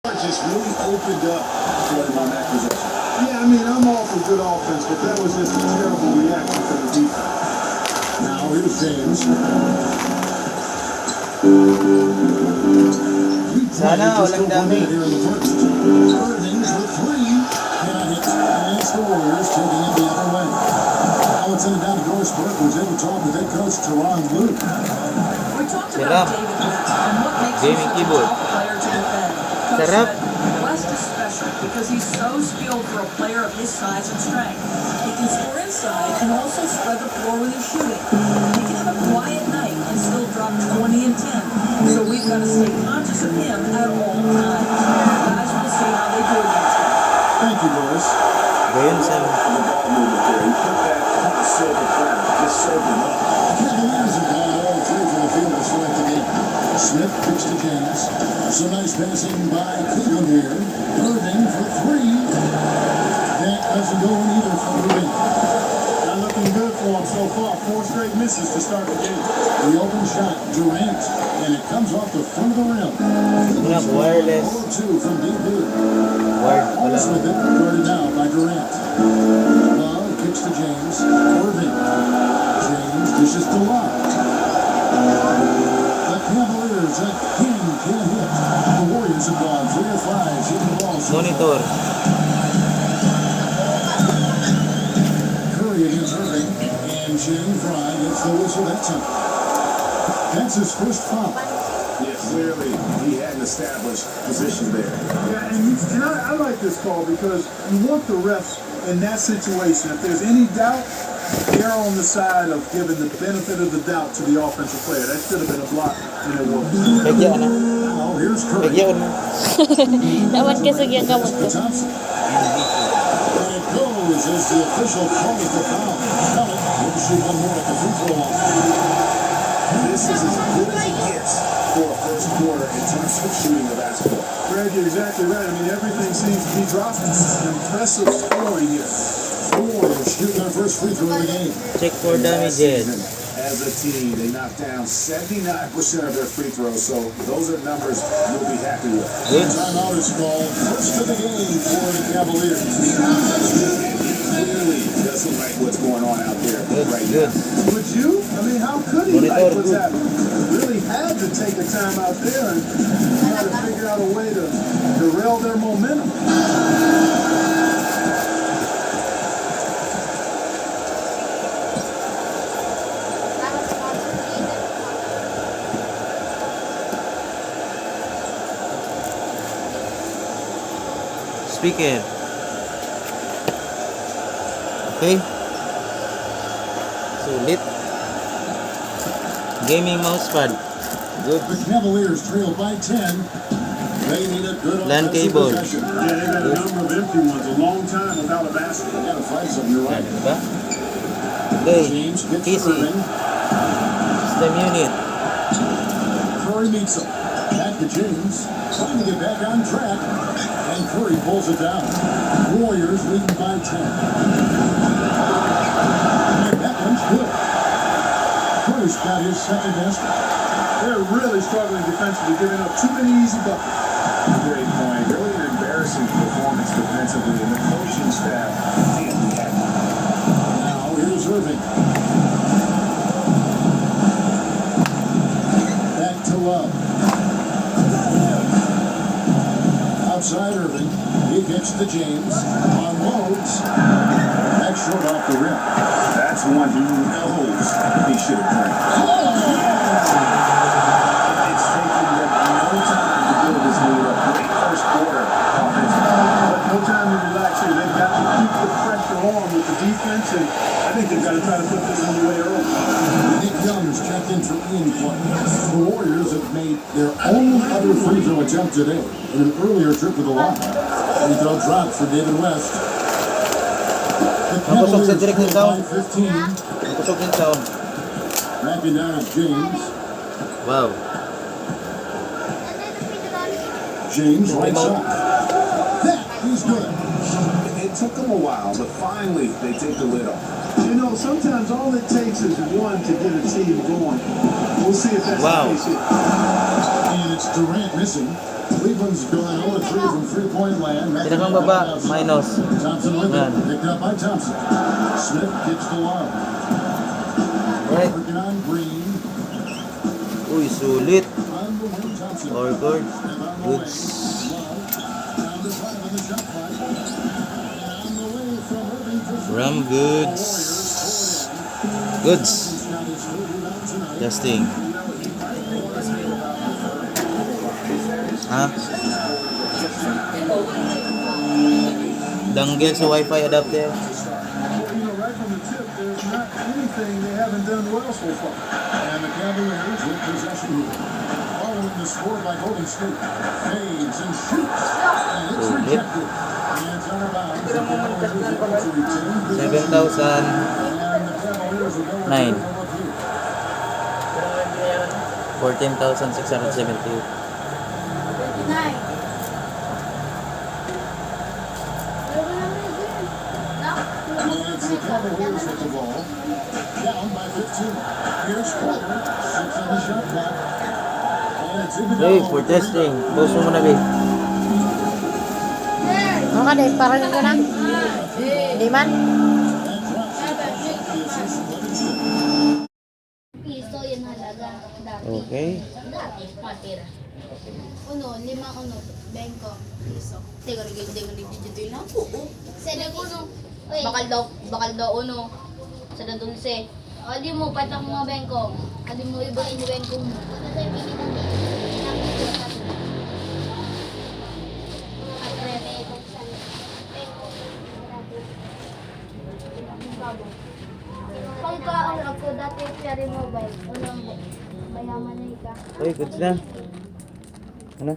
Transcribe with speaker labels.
Speaker 1: Just really opened up for him on that possession.
Speaker 2: Yeah, I mean, I'm all for good offense, but that was just a terrible reaction from the defense.
Speaker 1: Now here's James.
Speaker 3: Sana walang dami.
Speaker 1: Here in the first. Irving for three. Cannot hit. And it's the Warriors taking it the other way. Now it's sent down to Doris Burke, who's able to talk with head coach Teron Blue.
Speaker 4: We talked about David West and what makes him such a tough player to defend. Coach
Speaker 3: Sarap.
Speaker 4: said West is special because he's so skilled for a player of his size and strength. He can score inside and also spread the floor with his shooting. He can have a quiet night and still drop 20 and 10. So we've got to stay conscious of him at all times. Guys, we'll see how they do against him.
Speaker 1: Thank you, Doris.
Speaker 3: Gayon sa
Speaker 1: The ball movement there. He put that on the silver platter. Just served him up. The Cavaliers have gone all three from the field to start the game. Smith kicks to James. So nice passing by Cleveland here. Irving for three. That doesn't go in either for Irving.
Speaker 2: Not looking good for him so far. 4 straight misses to start the game.
Speaker 1: The open shot, Durant, and it comes off the front of the rim.
Speaker 3: Una wireless.
Speaker 1: 4-2 from deep here.
Speaker 3: Wired pala.
Speaker 1: Almost with it, guarded now by Durant. Love kicks to James. Irving. James dishes to Love. The Cavaliers again can't hit. The Warriors have gone 3 of 5 shooting the ball.
Speaker 3: Monitor.
Speaker 1: Curry against Irving. And Channing Frye gets the whistle that time. That's his first foul.
Speaker 5: Yeah, clearly he hadn't established position there.
Speaker 2: Yeah, and I like this call because you want the refs in that situation. If there's any doubt, they're on the side of giving the benefit of the doubt to the offensive player. That should have been a block, and it was.
Speaker 3: Lagyan na.
Speaker 1: Now here's Curry.
Speaker 3: Lagyan na.
Speaker 6: Dapat kasi yung gamot
Speaker 1: To
Speaker 6: ko.
Speaker 1: Thompson. And it goes as the official calls the foul. Pellet will shoot one more at the free throw line.
Speaker 5: This is as good as it gets for a first quarter in terms of shooting the basketball.
Speaker 2: Greg, you're exactly right. I mean, everything seems to be dropping. Impressive scoring here.
Speaker 1: The Warriors shoot their first free throw of the game.
Speaker 3: Check for
Speaker 5: Last season,
Speaker 3: damages.
Speaker 5: as a team, they knocked down 79% of their free throws, so those are numbers you'll be happy with.
Speaker 3: Good.
Speaker 1: Timeout is called. First of the game for the Cavaliers.
Speaker 5: And he clearly doesn't like what's going on out there
Speaker 3: Good.
Speaker 5: right
Speaker 3: Good.
Speaker 5: now.
Speaker 2: Would you? I mean, how could he
Speaker 3: Monitor,
Speaker 2: like what's
Speaker 3: good.
Speaker 2: happening? Really had to take a time out there and try to figure out a way to derail their momentum.
Speaker 3: Speaker. Okay. Sulit. Gaming mousepad. Good.
Speaker 1: The Cavaliers trail by 10. They need a good
Speaker 3: LAN
Speaker 1: offensive
Speaker 3: cable.
Speaker 1: possession.
Speaker 2: Yeah, they got a number of empty ones, a long time without a basket.
Speaker 1: They gotta find something, you're right.
Speaker 3: Diba? Okay.
Speaker 1: James gets
Speaker 3: PC.
Speaker 1: Irving.
Speaker 3: System unit.
Speaker 1: Curry meets him. Back to James. Trying to get back on track. And Curry pulls it down. Warriors leading by 10. And that one's good. Curry's got his second basket.
Speaker 2: They're really struggling defensively, giving up too many easy buckets.
Speaker 5: Great point. Really an embarrassing performance defensively, and the coaching staff can't be happy.
Speaker 1: Now here's Irving. Back to Love. Outside Irving. He gets to James. On Loads. Back short off the rim.
Speaker 5: That's one he knows he should have done. It's taken them no time to build this lead up. Great first quarter offensively.
Speaker 2: But no time to relax here. They've got to keep the pressure on with the defense, and I think they've got to try to put this one away early.
Speaker 1: Nick Young has checked in for Ian Clark. The Warriors have made their only other free throw attempt today in an earlier trip to the line. Free throw dropped for David West. The
Speaker 3: Napusok sa
Speaker 1: Cavaliers
Speaker 3: direct ng
Speaker 1: trail
Speaker 3: sound.
Speaker 1: by 15.
Speaker 3: Napusok yung sound.
Speaker 1: Backing down is James.
Speaker 3: Wow.
Speaker 1: James right side. That is good.
Speaker 5: It took them a while, but finally they take the lid off.
Speaker 2: You know, sometimes all it takes is one to get a team going. We'll see if that's
Speaker 3: Wow.
Speaker 2: the case here.
Speaker 1: And it's Durant missing. Cleveland's gone 0-3 from three-point land.
Speaker 3: Pinakang baba, minus.
Speaker 1: Thompson with it.
Speaker 3: Yan.
Speaker 1: Picked up by Thompson. Smith gets the lob.
Speaker 3: Right.
Speaker 1: Working on Green.
Speaker 3: Uy, sulit.
Speaker 1: On the wing, Thompson.
Speaker 3: Power chord. Goods.
Speaker 1: Down to 5 in the shot clock. And on the way from Irving for three.
Speaker 3: Ram goods. Goods.
Speaker 1: Got his third rebound tonight.
Speaker 3: Testing. Ha? Danggel sa Wi-Fi adapter.
Speaker 2: Well, right from the tip, there's not anything they haven't done well so far.
Speaker 1: And the Cavaliers with possession here. Following the score by Golden State. Fades and shoots. And it's
Speaker 3: Oh, hit.
Speaker 1: rejected. And it's out of bounds. The Cavaliers are able to retain possession.
Speaker 3: 7,000.
Speaker 1: And the Cavaliers will go with
Speaker 3: Nine.
Speaker 1: a look here.
Speaker 3: 14,670.
Speaker 1: And it's the Cavaliers with the ball. Down by 15. Here's Porter. 6 on the shot clock. And it's
Speaker 3: Hey,
Speaker 1: Iguodala.
Speaker 3: for testing. Post mo muna, babe.
Speaker 6: Ano ka, Dave? Parang ka na? Di man?
Speaker 7: Piso yun halaga. Dati.
Speaker 3: Okay.
Speaker 7: Dati, matira. Uno, 5 piso. Teka, dito yun ako. Sede uno. Bakal daw uno. Sa dadunse. O, di mo, patak mga bengko. Adi mo iba ini bengko mo. Ano tayo pilihan dito? Pagka ako dati Cherry Mobile, unang bayaman na ika.
Speaker 3: Uy, goods na. Ano?